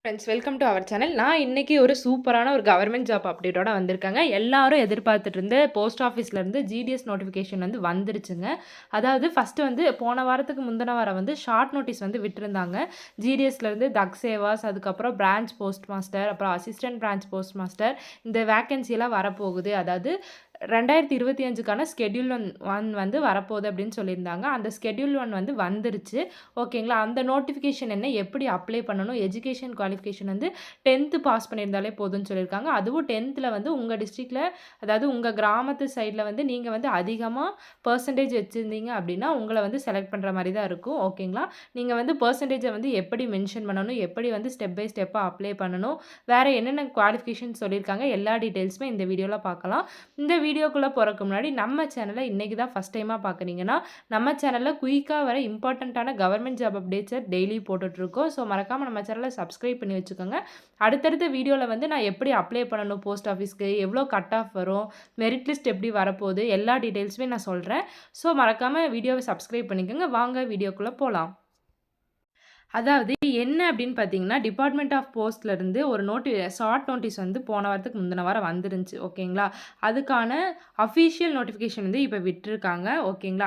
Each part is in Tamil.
Friends, welcome to our channel. நான் இன்னைக்கு ஒரு சூப்பரான ஒரு கவர்மெண்ட் ஜாப் அப்டேட்டோட வந்திருக்கேங்க. எல்லாரும் எதிர்பார்த்துட்டு இருந்த போஸ்ட் ஆஃபீஸ்லேருந்து ஜிடிஎஸ் நோட்டிஃபிகேஷன் வந்து வந்துருச்சுங்க. அதாவது ஃபஸ்ட்டு வந்து போன வாரத்துக்கு முந்தின வாரம் வந்து ஷார்ட் நோட்டீஸ் வந்து விட்டுருந்தாங்க. ஜிடிஎஸ்லேருந்து தக் சேவாஸ், அதுக்கப்புறம் பிரான்ச் போஸ்ட் மாஸ்டர், அப்புறம் அசிஸ்டன்ட் பிரான்ச் போஸ்ட் மாஸ்டர் இந்த வேக்கன்சியெல்லாம் வரப்போகுது. அதாவது 2025க்கான ஸ்கெட்யூல் ஒன் வந்து வரப்போகுது அப்படின்னு சொல்லியிருந்தாங்க. அந்த ஸ்கெட்யூல் ஒன் வந்து வந்துருச்சு. ஓகேங்களா. அந்த நோட்டிஃபிகேஷன் என்ன, எப்படி அப்ளை பண்ணணும், எஜுகேஷன் குவாலிஃபிகேஷன் வந்து 10th பாஸ் பண்ணியிருந்தாலே போதும்னு சொல்லியிருக்காங்க. அதுவும் 10th வந்து உங்கள் டிஸ்ட்ரிக்டில், அதாவது உங்கள் கிராமத்து சைடில் வந்து நீங்கள் வந்து அதிகமாக பர்சன்டேஜ் வச்சுருந்தீங்க அப்படின்னா உங்களை வந்து செலக்ட் பண்ணுற மாதிரி தான் இருக்கும். ஓகேங்களா. நீங்கள் வந்து பர்சன்டேஜை வந்து எப்படி மென்ஷன் பண்ணணும், எப்படி வந்து ஸ்டெப் பை ஸ்டெப்பாக அப்ளை பண்ணணும், வேறு என்னென்ன குவாலிஃபிகேஷன் சொல்லியிருக்காங்க, எல்லா டீட்டெயில்ஸுமே இந்த வீடியோவில் பார்க்கலாம். இந்த வீடியோக்குள்ளே போகிறக்கு முன்னாடி நம்ம சேனலை இன்றைக்கி தான் ஃபஸ்ட் டைமாக பார்க்குறீங்கன்னா, நம்ம சேனலில் குயிக்காக வர இம்பார்ட்டண்ட்டான கவர்மெண்ட் ஜாப் அப்டேட்ஸை டெய்லி போட்டுட்ருக்கோம். ஸோ மறக்காமல் நம்ம சேனலை சப்ஸ்கிரைப் பண்ணி வச்சுக்கோங்க. அடுத்தடுத்த வீடியோவில் வந்து நான் எப்படி அப்ளை பண்ணணும் போஸ்ட் ஆஃபீஸ்க்கு, எவ்வளோ கட் ஆஃப் வரும், மெரிட் லிஸ்ட் எப்படி வரப்போகுது, எல்லா டீட்டெயில்ஸுமே நான் சொல்கிறேன். ஸோ மறக்காமல் வீடியோவை சப்ஸ்கிரைப் பண்ணிக்கோங்க. வாங்க வீடியோக்குள்ளே போகலாம். அதாவது என்ன அப்படின்னு பார்த்தீங்கன்னா, டிபார்ட்மெண்ட் ஆஃப் போஸ்ட்லேருந்து ஒரு ஷார்ட் நோட்டீஸ் வந்து போன வாரத்துக்கு முந்தின வாரம் வந்துருந்துச்சு. ஓகேங்களா. அதுக்கான அஃபீஷியல் நோட்டிஃபிகேஷன் வந்து இப்போ விட்டுருக்காங்க. ஓகேங்களா.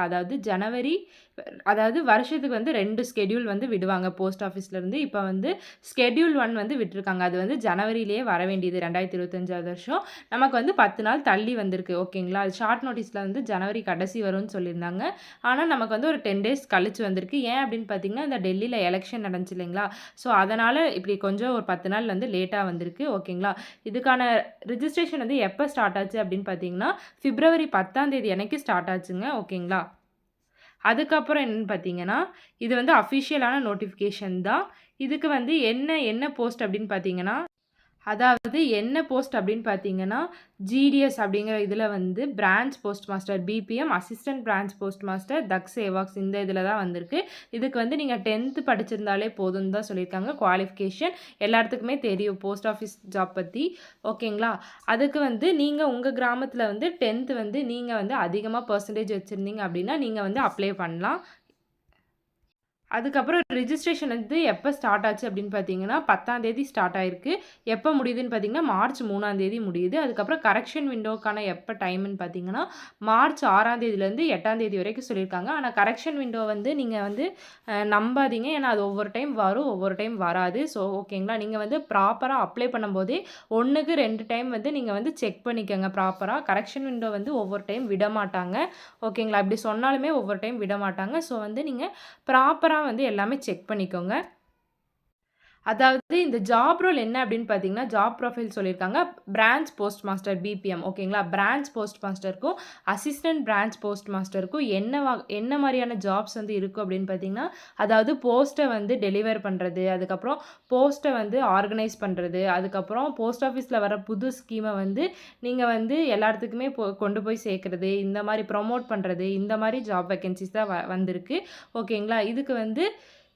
அதாவது வருஷத்துக்கு வந்து 2 ஸ்கெட்யூல் வந்து விடுவாங்க போஸ்ட் ஆஃபீஸ்லேருந்து. இப்போ வந்து ஸ்கெட்யூல் 1 வந்து விட்டுருக்காங்க. அது வந்து ஜனவரியிலேயே வர வேண்டியது 2025 வருஷம். நமக்கு வந்து 10 நாள் தள்ளி வந்திருக்கு. ஓகேங்களா. அது ஷார்ட் நோட்டீஸில் வந்து ஜனவரி கடைசி வரும்னு சொல்லியிருந்தாங்க. ஆனால் நமக்கு வந்து ஒரு 10 டேஸ் கழிச்சு வந்திருக்கு. ஏன் அப்படின்னு பார்த்தீங்கன்னா, இந்த டெல்லியில் எலெக்ஷன் நடந்துச்சு இல்லைங்களா. ஸோ அதனால் இப்படி கொஞ்சம் ஒரு 10 நாள் வந்து லேட்டாக வந்திருக்கு. ஓகேங்களா. இதுக்கான ரிஜிஸ்ட்ரேஷன் வந்து எப்போ ஸ்டார்ட் ஆச்சு அப்படின்னு பார்த்தீங்கன்னா, பிப்ரவரி 10ஆம் தேதி அன்னைக்கு ஸ்டார்ட் ஆச்சுங்க. ஓகேங்களா. அதுக்கப்புறம் என்னன்னு பார்த்தீங்கன்னா, இது வந்து அஃபிஷியலான நோட்டிஃபிகேஷன் தான். இதுக்கு வந்து என்ன போஸ்ட் அப்படின்னு பார்த்தீங்கன்னா, அதாவது என்ன போஸ்ட் அப்படின்னு பார்த்தீங்கன்னா, ஜிடிஎஸ் அப்படிங்கிற இதில் வந்து branch post master, BPM, assistant branch post master, Dak சேவாக்ஸ் இந்த இதில் தான் வந்திருக்கு. இதுக்கு வந்து நீங்கள் 10th படிச்சிருந்தாலே போதும்னு தான் சொல்லியிருக்காங்க. குவாலிஃபிகேஷன் எல்லாத்துக்குமே தெரியும் போஸ்ட் ஆஃபீஸ் ஜாப் பற்றி. ஓகேங்களா. அதுக்கு வந்து நீங்கள் உங்கள் கிராமத்தில் வந்து 10th வந்து நீங்கள் வந்து அதிகமாக பர்சன்டேஜ் வச்சுருந்தீங்க அப்படின்னா நீங்கள் வந்து அப்ளை பண்ணலாம். அதுக்கப்புறம் ரிஜிஸ்ட்ரேஷன் வந்து எப்போ ஸ்டார்ட் ஆச்சு அப்படின்னு பார்த்தீங்கன்னா, 10ஆம் தேதி ஸ்டார்ட் ஆயிருக்கு. எப்போ முடியுதுன்னு பார்த்தீங்கன்னா, மார்ச் 3ஆம் தேதி முடியுது. அதுக்கப்புறம் கரெக்ஷன் விண்டோக்கான எப்போ டைம்னு பார்த்தீங்கன்னா, மார்ச் 6ஆம் தேதியிலேருந்து 8ஆம் தேதி வரைக்கும் சொல்லியிருக்காங்க. ஆனால் கரெக்ஷன் விண்டோ வந்து நீங்கள் வந்து நம்பாதீங்க. ஏன்னா அது ஒவ்வொரு டைம் வரும், ஒவ்வொரு டைம் வராது. ஸோ ஓகேங்களா. நீங்கள் வந்து ப்ராப்பராக அப்ளை பண்ணும்போதே 1க்கு 2 டைம் வந்து நீங்கள் வந்து செக் பண்ணிக்கோங்க ப்ராப்பராக. கரெக்ஷன் விண்டோ வந்து ஒவ்வொரு டைம் விட மாட்டாங்க. ஓகேங்களா. இப்படி சொன்னாலுமே ஒவ்வொரு டைம் விட மாட்டாங்க. ஸோ வந்து நீங்கள் ப்ராப்பராக வந்து எல்லாமே செக் பண்ணிக்கோங்க. அதாவது இந்த ஜாப் ரோல் என்ன அப்படின்னு பார்த்தீங்கன்னா, ஜாப் ப்ரொஃபைல் சொல்லியிருக்காங்க. Branch post master BPM. ஓகேங்களா. பிரான்ச் போஸ்ட் மாஸ்டருக்கும் அசிஸ்டன்ட் பிரான்ச் போஸ்ட் மாஸ்டருக்கும் என்ன மாதிரியான ஜாப்ஸ் வந்து இருக்கும் அப்படின்னு பார்த்தீங்கன்னா, அதாவது போஸ்ட்டை வந்து டெலிவர் பண்ணுறது, அதுக்கப்புறம் போஸ்ட்டை வந்து ஆர்கனைஸ் பண்ணுறது, அதுக்கப்புறம் போஸ்ட் ஆஃபீஸில் வர புது ஸ்கீமை வந்து நீங்கள் வந்து எல்லாத்துக்குமே கொண்டு போய் சேர்க்குறது, இந்த மாதிரி ப்ரொமோட் பண்ணுறது, இந்த மாதிரி ஜாப் வேக்கன்சிஸ் தான் வந்திருக்கு. ஓகேங்களா. இதுக்கு வந்து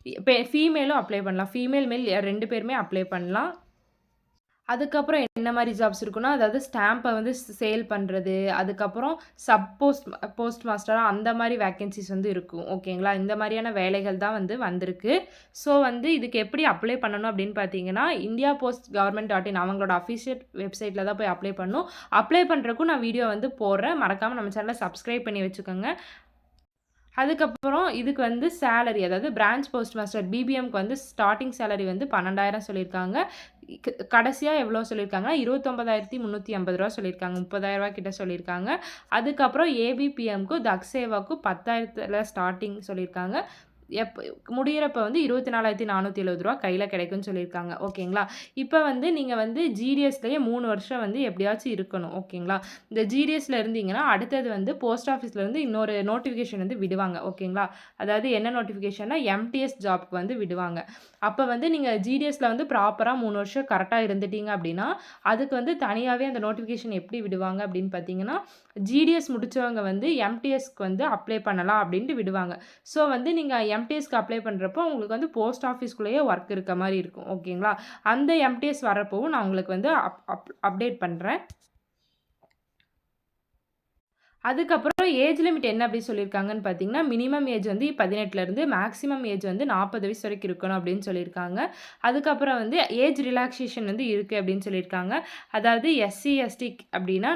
இப்போ ஃபீமேலும் அப்ளை பண்ணலாம். ஃபீமேல், மேல் 2 பேருமே அப்ளை பண்ணலாம். அதுக்கப்புறம் என்ன மாதிரி ஜாப்ஸ் இருக்குன்னா, அதாவது ஸ்டாம்பை வந்து சேல் பண்ணுறது, அதுக்கப்புறம் போஸ்ட் மாஸ்டராக அந்த மாதிரி வேக்கன்சிஸ் வந்து இருக்கும். ஓகேங்களா. இந்த மாதிரியான வேலைகள் தான் வந்து வந்திருக்கு. ஸோ வந்து இதுக்கு எப்படி அப்ளை பண்ணணும் அப்படின்னு பார்த்தீங்கன்னா, இந்தியா போஸ்ட் கவர்மெண்ட்.in அவங்களோட அஃபிஷியல் வெப்சைட்டில் தான் போய் அப்ளை பண்ணணும். அப்ளை பண்ணுறக்கும் நான் வீடியோ வந்து போடுறேன். மறக்காமல் நம்ம சேனலை சப்ஸ்கிரைப் பண்ணி வச்சுக்கோங்க. அதுக்கப்புறம் இதுக்கு வந்து சேலரி, அதாவது பிரான்ச் போஸ்ட் மாஸ்டர் பிபிஎம்க்கு வந்து ஸ்டார்டிங் சேலரி வந்து 12,000 சொல்லியிருக்காங்க. கடைசியாக எவ்வளோ சொல்லியிருக்காங்கன்னா, 29,350 ரூபா சொல்லியிருக்காங்க. 30,000 கிட்ட சொல்லியிருக்காங்க. அதுக்கப்புறம் ஏபிபிஎம்க்கும் தக் சேவாக்கும் 10,000 ஸ்டார்டிங் சொல்லியிருக்காங்க. முடியிறப்ப வந்து 24,470 ரூபா கையில் கிடைக்கும்னு சொல்லியிருக்காங்க. ஓகேங்களா. இப்போ வந்து நீங்கள் வந்து ஜிடிஎஸ்லேயே 3 வருஷம் வந்து எப்படியாச்சும் இருக்கணும். ஓகேங்களா. இந்த ஜிடிஎஸ்ல இருந்தீங்கன்னா அடுத்தது வந்து போஸ்ட் ஆஃபீஸ்லேருந்து இன்னொரு நோட்டிஃபிகேஷன் வந்து விடுவாங்க. ஓகேங்களா. அதாவது என்ன நோட்டிஃபிகேஷன்னா, எம்டிஎஸ் ஜாப்க்கு வந்து விடுவாங்க. அப்போ வந்து நீங்கள் ஜிடிஎஸ்ல வந்து ப்ராப்பராக 3 வருஷம் கரெக்டாக இருந்துட்டீங்க அப்படின்னா, அதுக்கு வந்து தனியாகவே அந்த நோட்டிஃபிகேஷன் எப்படி விடுவாங்க அப்படின்னு பார்த்தீங்கன்னா, ஜிடிஎஸ் முடித்தவங்க வந்து எம்டிஎஸ்க்கு வந்து அப்ளை பண்ணலாம் அப்படின்ட்டு விடுவாங்க. ஸோ வந்து நீங்கள் எம்டிஎஸ்க்கு அப்ளை பண்ணுறப்போ உங்களுக்கு வந்து போஸ்ட் ஆஃபீஸ்க்குள்ளேயே ஒர்க் இருக்க மாதிரி இருக்கும். ஓகேங்களா. அந்த எம்டிஎஸ் வரப்போவும் நான் உங்களுக்கு வந்து அப்டேட் பண்ணுறேன். அதுக்கப்புறம் அதுக்கப்புறம் ஏஜ் லிமிட் என்ன அப்படி சொல்லியிருக்காங்கன்னு பார்த்தீங்கன்னா, மினிமம் ஏஜ் வந்து 18லேருந்து மேக்ஸிமம் ஏஜ் வந்து 40 வயசு வரைக்கும் இருக்கணும் அப்படின்னு சொல்லியிருக்காங்க. அதுக்கப்புறம் வந்து ஏஜ் ரிலாக்சேஷன் வந்து இருக்குது அப்படின்னு சொல்லியிருக்காங்க. அதாவது எஸ்சி, எஸ்டி அப்படின்னா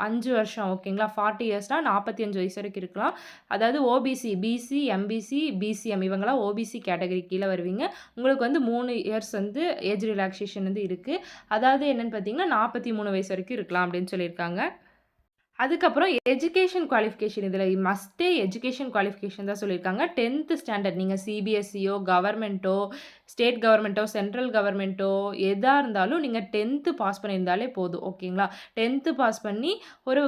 5 வருஷம் ஓகேங்களா. 40 இயர்ஸ்னா 45 வயசு வரைக்கும் இருக்கலாம். அதாவது ஓபிசி, பிசி, எம்பிசி, பிசிஎம் இவங்கலாம் ஓபிசி கேட்டகரி கீழ வருவீங்க. உங்களுக்கு வந்து 3 இயர்ஸ் வந்து ஏஜ் ரிலாக்சேஷன் வந்து இருக்குது. அதாவது என்னன்னு பார்த்தீங்கன்னா, 43 வயசு வரைக்கும் இருக்கலாம் அப்படின்னு சொல்லியிருக்காங்க. அதுக்கப்புறம் எஜுகேஷன் குவாலிஃபிகேஷன் இதில மஸ்ட்டே எஜுகேஷன் குவாலிஃபிகேஷன் தான் சொல்லியிருக்காங்க. 10th ஸ்டாண்டர்ட் நீங்க சிபிஎஸ்சியோ, கவர்மெண்ட்டோ, ஸ்டேட் கவர்மெண்ட்டோ, சென்ட்ரல் கவர்மெண்ட்டோ எதா இருந்தாலும் நீங்க 10th பாஸ் பண்ணியிருந்தாலே போதும். ஓகேங்களா? 10th பாஸ் பண்ணி ஒரு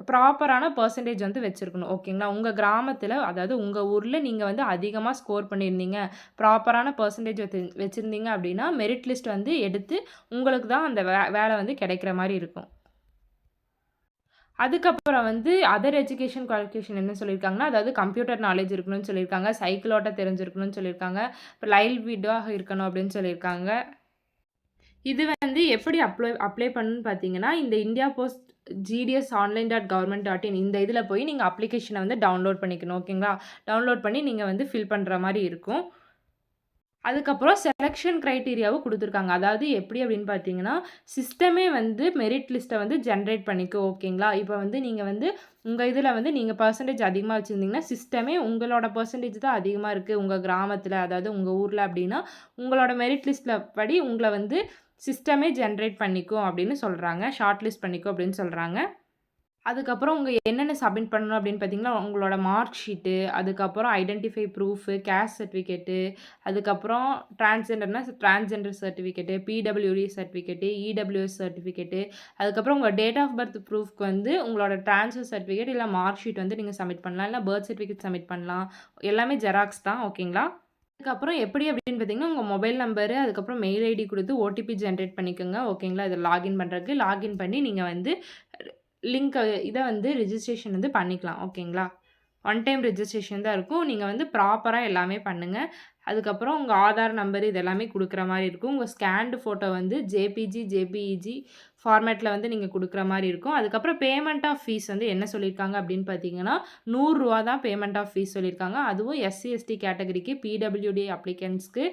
ப்ராப்பரான பெர்சன்டேஜ் வந்து வச்சிருக்கணும். ஓகேங்களா? உங்க கிராமத்தில அதாவது உங்க ஊர்ல நீங்க வந்து அதிகமா ஸ்கோர் பண்ணியிருந்தீங்க, ப்ராப்பரான பெர்சன்டேஜ் வச்சிருந்தீங்க அப்படின்னா, மெரிட் லிஸ்ட் வந்து எடுத்து உங்களுக்கு தான் அந்த வேலை வந்து கிடைக்கிற மாரி இருக்கும். அதுக்கப்புறம் வந்து அதர் எஜுகேஷன் குவாலிஃபிகேஷன் என்ன சொல்லியிருக்காங்கன்னா, அதாவது கம்ப்யூட்டர் நாலேட்ஜ் இருக்கணும்னு சொல்லியிருக்காங்க. சைக்கிள் ஓட்ட தெரிஞ்சிருக்கணும்னு சொல்லியிருக்காங்க. இப்போ லைவ் வீடியோவாக இருக்கணும் அப்படின்னு சொல்லியிருக்காங்க. இது வந்து எப்படி அப்ளை பண்ணணும்னு பார்த்தீங்கன்னா, இந்த இந்தியா போஸ்ட் gds.online.government.in இந்த இதில போய் நீங்க அப்ளிகேஷன வந்து டவுன்லோட் பண்ணிக்கணும். ஓகேங்களா? டவுன்லோட் பண்ணி நீங்க வந்து ஃபில் பண்ற மாரி இருக்கும். அதுக்கப்புறம் செலக்ஷன் கிரைட்டீரியாவும் குடுத்துருக்காங்க. அதாவது எப்படி அப்படின்னு பார்த்தீங்கன்னா, சிஸ்டமே வந்து மெரிட் லிஸ்ட்ட வந்து ஜெனரேட் பண்ணிக்கும். ஓகேங்களா? இப்ப வந்து நீங்க வந்து உங்க இதில வந்து நீங்க பெர்சன்டேஜ் அதிகமா வச்சிருந்தீங்கன்னா, சிஸ்டமே உங்களோட பெர்சன்டேஜ் தான் அதிகமா இருக்கு. உங்க கிராமத்தில அதாவது உங்க ஊர்ல அப்படின்னா, உங்களோட மெரிட் லிஸ்ட்ல படி உங்கள வந்து சிஸ்டமே ஜெனரேட் பண்ணிக்கும் அப்படின்னு சொல்றாங்க. ஷார்ட் லிஸ்ட் பண்ணிக்கும் அப்படின்னு சொல்றாங்க. அதுக்கப்புறம் உங்க என்னென்ன சப்மிட் பண்ணணும் அப்படின்னு பார்த்தீங்கன்னா, உங்களோட மார்க் ஷீட்டு, அதுக்கப்புறம் ஐடென்டிஃபை ப்ரூஃபு, கேஸ்ட் சர்டிஃபிகேட்டு, அதுக்கப்புறம் டிரான்ஸ்ஜெண்டர்னா transgender certificate, PWD certificate, EWS certificate, அதுக்கப்புறம் உங்க டேட் ஆஃப் பர்த் ப்ரூஃப்க்கு வந்து உங்களோட ட்ரான்ஸ்ஃபர் சர்டிஃபிகேட் இல்ல மார்க் ஷீட் வந்து நீங்க சப்மிட் பண்ணலாம். இல்ல பர்த் சர்டிஃபிகேட் சப்மிட் பண்ணலாம். எல்லாமே ஜெராக்ஸ் தான். ஓகேங்களா? அதுக்கப்புறம் எப்படி அப்படின்னு பார்த்தீங்கன்னா, உங்க மொபைல் நம்பரு, அதுக்கப்புறம் மெயில் ஐடி குடுத்து ஓடிபி ஜெனரேட் பண்ணிக்கோங்க. ஓகேங்களா? இதில லாகின் பண்றதுக்கு. லாகின் பண்ணி நீங்க வந்து லிங்க் இத வந்து ரிஜிஸ்ட்ரேஷன் வந்து பண்ணிக்கலாம். ஓகேங்களா? ஒன் டைம் ரிஜிஸ்ட்ரேஷன் தான் இருக்கும். நீங்க வந்து ப்ராப்பரா எல்லாமே பண்ணுங்க. அதுக்கப்புறம் உங்க ஆதார் நம்பர் இது எல்லாமே குடுக்குற மாரி இருக்கும். உங்க ஸ்கேன்டு ஃபோட்டோ வந்து ஜேபிஜி, ஜேபிஇஜி ஃபார்மேட்ல வந்து நீங்க குடுக்குற மாரி இருக்கும். அதுக்கப்புறம் பேமெண்ட் ஆஃப் ஃபீஸ் வந்து என்ன சொல்லியிருக்காங்க அப்படின்னு பார்த்தீங்கன்னா, ரூ. 100 தான் பேமெண்ட் ஆஃப் ஃபீஸ் சொல்லியிருக்காங்க. அதுவும் எஸ்சி, எஸ்டி கேட்டகரிக்கு, பிடபிள்யூடி அப்ளிகன்ட்ஸ்க்கு,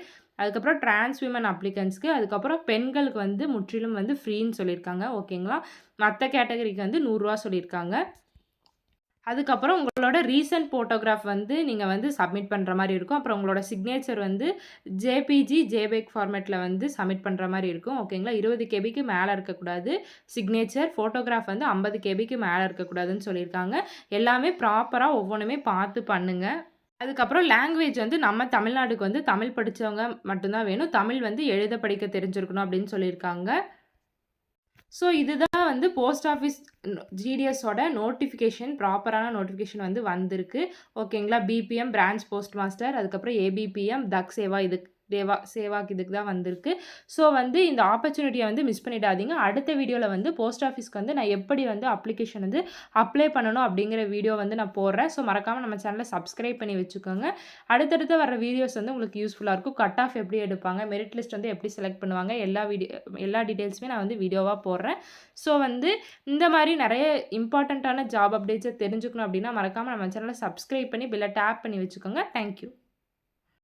அதுக்கப்புறம் டிரான்ஸ் விமன் அப்ளிகன்ட்ஸ்க்கு, அதுக்கப்புறம் பெண்களுக்கு வந்து முற்றிலும் வந்து ஃப்ரீன்னு சொல்லியிருக்காங்க. ஓகேங்களா? மத்த கேட்டகரிக்கு வந்து ரூ. 100 சொல்லியிருக்காங்க. அதுக்கப்புறம் உங்களோட ரீசென்ட் ஃபோட்டோகிராஃப் வந்து நீங்க வந்து சப்மிட் பண்ற மாரி இருக்கும். அப்புறம் உங்களோட சிக்னேச்சர் வந்து ஜேபிஜி, ஜேபெக் ஃபார்மேட்ல வந்து சப்மிட் பண்ற மாரி இருக்கும். ஓகேங்களா? 20 கேபிக்கு மேல இருக்கக்கூடாது. சிக்னேச்சர், ஃபோட்டோகிராஃப் வந்து 50 கேபிக்கு மேல இருக்கக்கூடாதுன்னு சொல்லியிருக்காங்க. எல்லாமே ப்ராப்பரா ஒவ்வொன்னுமே பார்த்து பண்ணுங்க. அதுக்கப்புறம் லாங்குவேஜ் வந்து நம்ம தமிழ்நாடுக்கு வந்து தமிழ் படிச்சவங்க மட்டும் தான் வேணும். தமிழ் வந்து எழுத படிக்க தெரிஞ்சிருக்கணும் அப்படின்னு சொல்லியிருக்காங்க. ஸோ இதுதான் வந்து போஸ்ட் ஆஃபீஸ் ஜிடிஎஸோட நோட்டிஃபிகேஷன் ப்ராப்பரான நோட்டிஃபிகேஷன் வந்து வந்திருக்கு. ஓகேங்களா? பிபிஎம் பிரான்ச் போஸ்ட் மாஸ்டர், அதுக்கப்புறம் ஏபிபிஎம், தக் சேவா சேவாக் இதுக்கு தான் வந்திருக்கு. ஸோ வந்து இந்த ஆப்பர்ச்சுனிட்டிய வந்து மிஸ் பண்ணிடாதீங்க. அடுத்த வீடியோல வந்து போஸ்ட் ஆஃபீஸ்க்கு வந்து நான் எப்படி வந்து அப்ளிகேஷன் வந்து அப்ளை பண்ணணும் அப்படிங்கிற வீடியோ வந்து நான் போடுறேன். ஸோ மறக்காம நம்ம சேனல சப்ஸ்கிரைப் பண்ணி வச்சுக்கோங்க. அடுத்தடுத்து வர வீடியோஸ் வந்து உங்களுக்கு யூஸ்ஃபுல்லா இருக்கும். கட் ஆஃப் எப்படி எடுப்பாங்க, மெரிட் லிஸ்ட் வந்து எப்படி செலக்ட் பண்ணுவாங்க, எல்லா டீட்டெயில்ஸுமே நான் வந்து வீடியோவா போடுறேன். ஸோ வந்து இந்த மாரி நெறைய இம்பார்ட்டன்ட்டான ஜாப் அப்டேட்ஸ தெரிஞ்சுக்கணும் அப்படின்னா, மறக்காம நம்ம சேனல சப்ஸ்கிரைப் பண்ணி பெல்ல டேப் பண்ணி வச்சுக்கோங்க. Thank you.